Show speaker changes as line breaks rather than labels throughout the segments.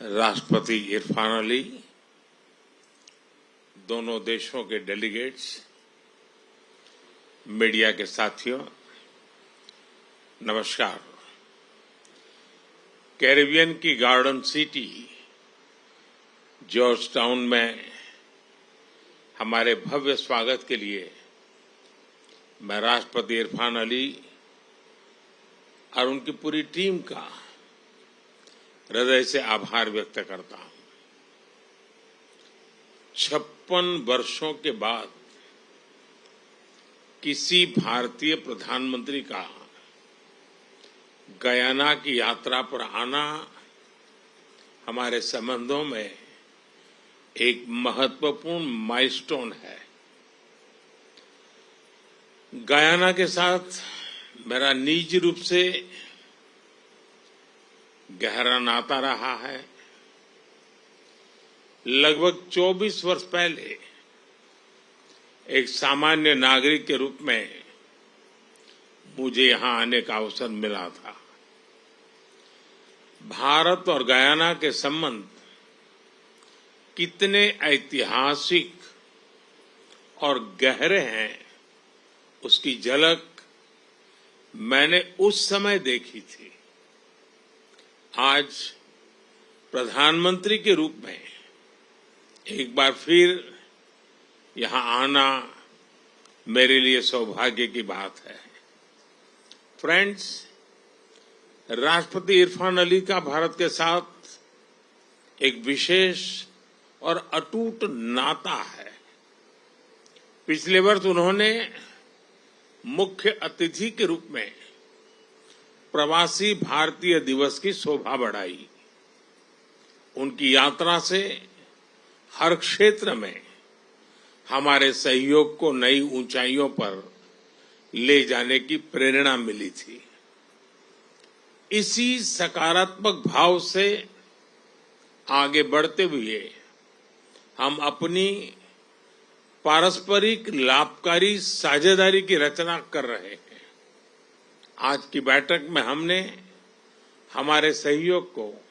राष्ट्रपति इरफान अली, दोनों देशों के डेलीगेट्स, मीडिया के साथियों, नमस्कार। कैरिबियन की गार्डन सिटी जॉर्ज टाउन में हमारे भव्य स्वागत के लिए मैं राष्ट्रपति इरफान अली और उनकी पूरी टीम का हृदय से आभार व्यक्त करता हूं। 56 वर्षों के बाद किसी भारतीय प्रधानमंत्री का गयाना की यात्रा पर आना हमारे संबंधों में एक महत्वपूर्ण माइलस्टोन है। गयाना के साथ मेरा निजी रूप से गहरा नाता रहा है। लगभग 24 वर्ष पहले एक सामान्य नागरिक के रूप में मुझे यहां आने का अवसर मिला था। भारत और गयाना के संबंध कितने ऐतिहासिक और गहरे हैं, उसकी झलक मैंने उस समय देखी थी। आज प्रधानमंत्री के रूप में एक बार फिर यहां आना मेरे लिए सौभाग्य की बात है। फ्रेंड्स, राष्ट्रपति इरफान अली का भारत के साथ एक विशेष और अटूट नाता है। पिछले वर्ष उन्होंने मुख्य अतिथि के रूप में प्रवासी भारतीय दिवस की शोभा बढ़ाई। उनकी यात्रा से हर क्षेत्र में हमारे सहयोग को नई ऊंचाइयों पर ले जाने की प्रेरणा मिली थी। इसी सकारात्मक भाव से आगे बढ़ते हुए हम अपनी पारस्परिक लाभकारी साझेदारी की रचना कर रहे हैं। आज की बैठक में हमने हमारे सहयोग को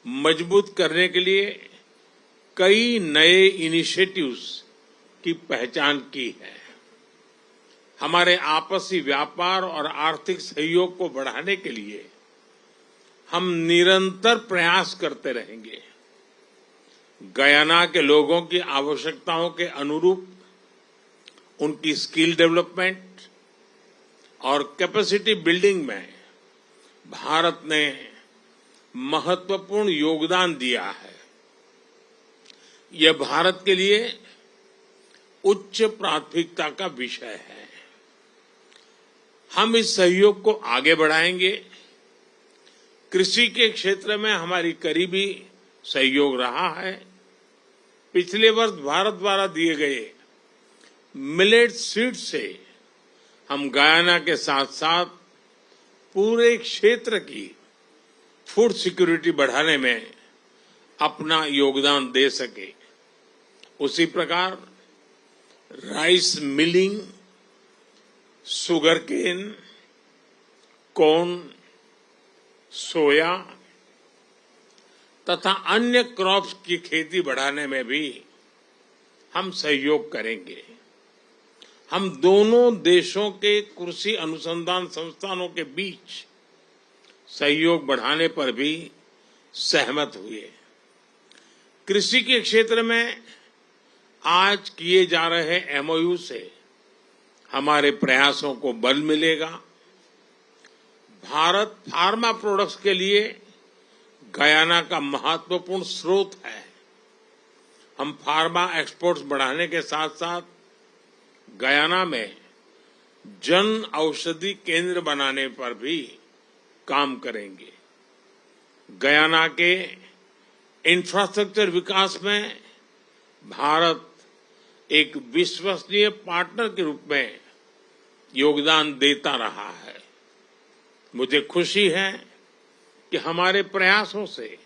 मजबूत करने के लिए कई नए इनिशिएटिव्स की पहचान की है। हमारे आपसी व्यापार और आर्थिक सहयोग को बढ़ाने के लिए हम निरंतर प्रयास करते रहेंगे। गयाना के लोगों की आवश्यकताओं के अनुरूप उनकी स्किल डेवलपमेंट और कैपेसिटी बिल्डिंग में भारत ने महत्वपूर्ण योगदान दिया है। यह भारत के लिए उच्च प्राथमिकता का विषय है। हम इस सहयोग को आगे बढ़ाएंगे। कृषि के क्षेत्र में हमारी करीबी सहयोग रहा है। पिछले वर्ष भारत द्वारा दिए गए मिलेट सीड से हम गयाना के साथ साथ पूरे क्षेत्र की फूड सिक्योरिटी बढ़ाने में अपना योगदान दे सके। उसी प्रकार राइस मिलिंग, शुगरकेन, कॉर्न, सोया तथा अन्य क्रॉप्स की खेती बढ़ाने में भी हम सहयोग करेंगे। हम दोनों देशों के कृषि अनुसंधान संस्थानों के बीच सहयोग बढ़ाने पर भी सहमत हुए। कृषि के क्षेत्र में आज किए जा रहे एमओयू से हमारे प्रयासों को बल मिलेगा। भारत फार्मा प्रोडक्ट्स के लिए गयाना का महत्वपूर्ण स्रोत है। हम फार्मा एक्सपोर्ट्स बढ़ाने के साथ साथ गयाना में जन औषधि केंद्र बनाने पर भी काम करेंगे। गयाना के इंफ्रास्ट्रक्चर विकास में भारत एक विश्वसनीय पार्टनर के रूप में योगदान देता रहा है। मुझे खुशी है कि हमारे प्रयासों से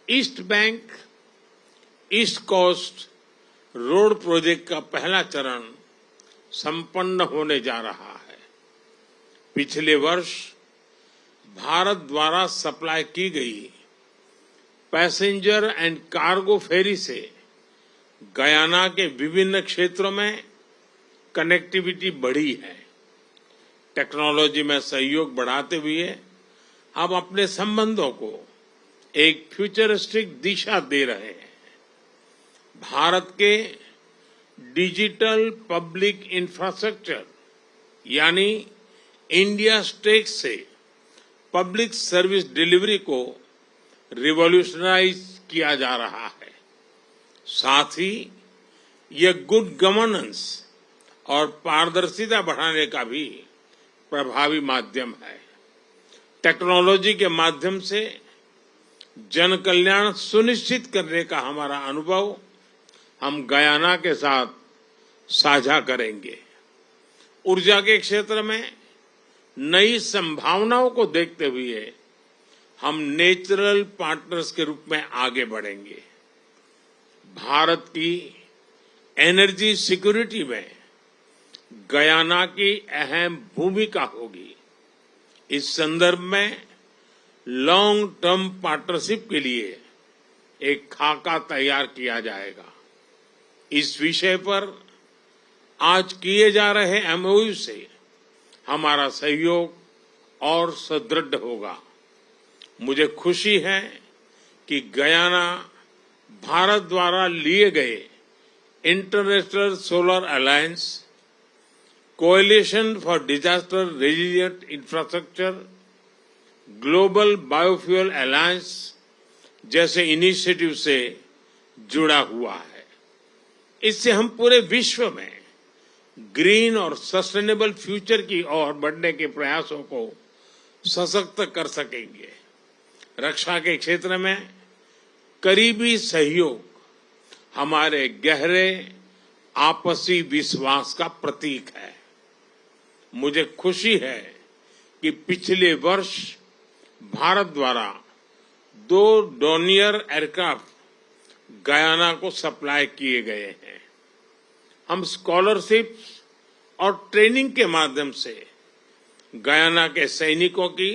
east bank East Coast Road project का पहला चरण संपन्न होने जा रहा है। पिछले वर्ष भारत द्वारा सप्लाई की गई पैसेंजर एंड कार्गो फेरी से गयाना के विभिन्न क्षेत्रों में कनेक्टिविटी बढ़ी है। टेक्नोलॉजी में सहयोग बढ़ाते हुए हम अपने संबंधों को एक फ्यूचरिस्टिक दिशा दे रहे हैं। भारत के डिजिटल पब्लिक इंफ्रास्ट्रक्चर यानी इंडिया स्टेक से पब्लिक सर्विस डिलीवरी को रिवॉल्यूशनाइज किया जा रहा है। साथ ही यह गुड गवर्नेंस और पारदर्शिता बढ़ाने का भी प्रभावी माध्यम है। टेक्नोलॉजी के माध्यम से जन कल्याण सुनिश्चित करने का हमारा अनुभव हम गयाना के साथ साझा करेंगे। ऊर्जा के क्षेत्र में नई संभावनाओं को देखते हुए हम नेचुरल पार्टनर्स के रूप में आगे बढ़ेंगे। भारत की एनर्जी सिक्योरिटी में गयाना की अहम भूमिका होगी। इस संदर्भ में लॉन्ग टर्म पार्टनरशिप के लिए एक खाका तैयार किया जाएगा। इस विषय पर आज किए जा रहे एमओयू से हमारा सहयोग और सुदृढ़ होगा। मुझे खुशी है कि गयाना भारत द्वारा लिए गए international solar alliance, coalition for disaster resilient infrastructure, global biofuel alliance जैसे इनिशिएटिव से जुड़ा हुआ है। इससे हम पूरे विश्व में ग्रीन और सस्टेनेबल फ्यूचर की ओर बढ़ने के प्रयासों को सशक्त कर सकेंगे। रक्षा के क्षेत्र में करीबी सहयोग हमारे गहरे आपसी विश्वास का प्रतीक है। मुझे खुशी है कि पिछले वर्ष भारत द्वारा 2 डोर्नियर एयरक्राफ्ट गयाना को सप्लाई किए गए हैं। हम स्कॉलरशिप और ट्रेनिंग के माध्यम से गयाना के सैनिकों की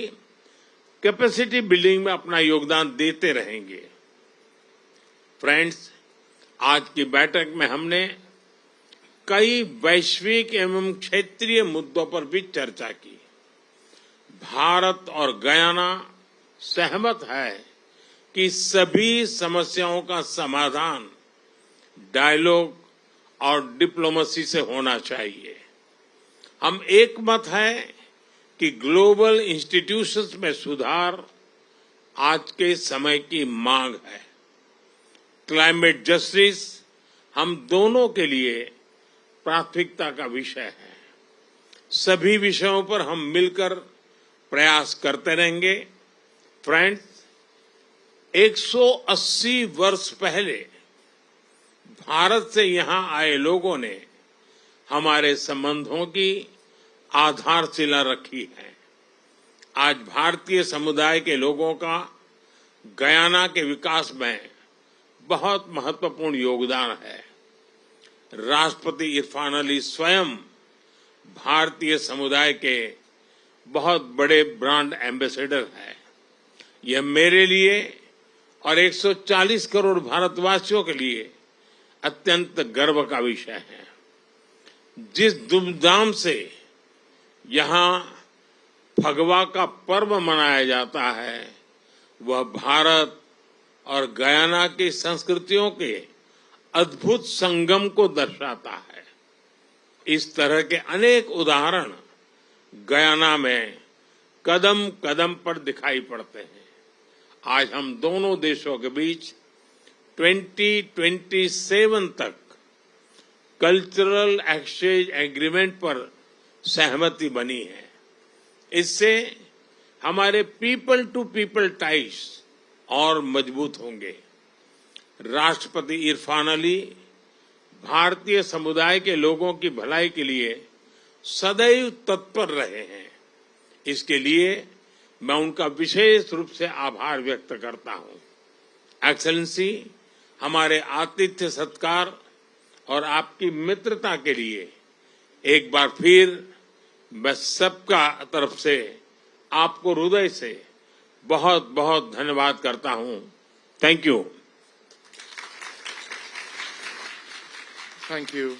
कैपेसिटी बिल्डिंग में अपना योगदान देते रहेंगे। फ्रेंड्स, आज की बैठक में हमने कई वैश्विक एवं क्षेत्रीय मुद्दों पर भी चर्चा की। भारत और गयाना सहमत है कि सभी समस्याओं का समाधान डायलॉग और डिप्लोमेसी से होना चाहिए। हम एकमत है कि ग्लोबल इंस्टीट्यूशंस में सुधार आज के समय की मांग है। क्लाइमेट जस्टिस हम दोनों के लिए प्राथमिकता का विषय है। सभी विषयों पर हम मिलकर प्रयास करते रहेंगे। फ्रेंड्स, 180 वर्ष पहले भारत से यहां आए लोगों ने हमारे संबंधों की आधारशिला रखी है। आज भारतीय समुदाय के लोगों का गयाना के विकास में बहुत महत्वपूर्ण योगदान है। राष्ट्रपति इरफान अली स्वयं भारतीय समुदाय के बहुत बड़े ब्रांड एम्बेसडर हैं। यह मेरे लिए और 140 करोड़ भारतवासियों के लिए अत्यंत गर्व का विषय है। जिस धूमधाम से यहां फगवा का पर्व मनाया जाता है, वह भारत और गयाना की संस्कृतियों के अद्भुत संगम को दर्शाता है। इस तरह के अनेक उदाहरण गयाना में कदम कदम पर दिखाई पड़ते हैं। आज हम दोनों देशों के बीच 2027 तक कल्चरल एक्सचेंज एग्रीमेंट पर सहमति बनी है। इससे हमारे पीपल टू पीपल टाइज और मजबूत होंगे। राष्ट्रपति इरफान अली भारतीय समुदाय के लोगों की भलाई के लिए सदैव तत्पर रहे हैं। इसके लिए मैं उनका विशेष रूप से आभार व्यक्त करता हूं। एक्सेलेंसी, हमारे आतिथ्य सत्कार और आपकी मित्रता के लिए एक बार फिर मैं सबका तरफ से आपको हृदय से बहुत बहुत धन्यवाद करता हूं। Thank you.
Thank you.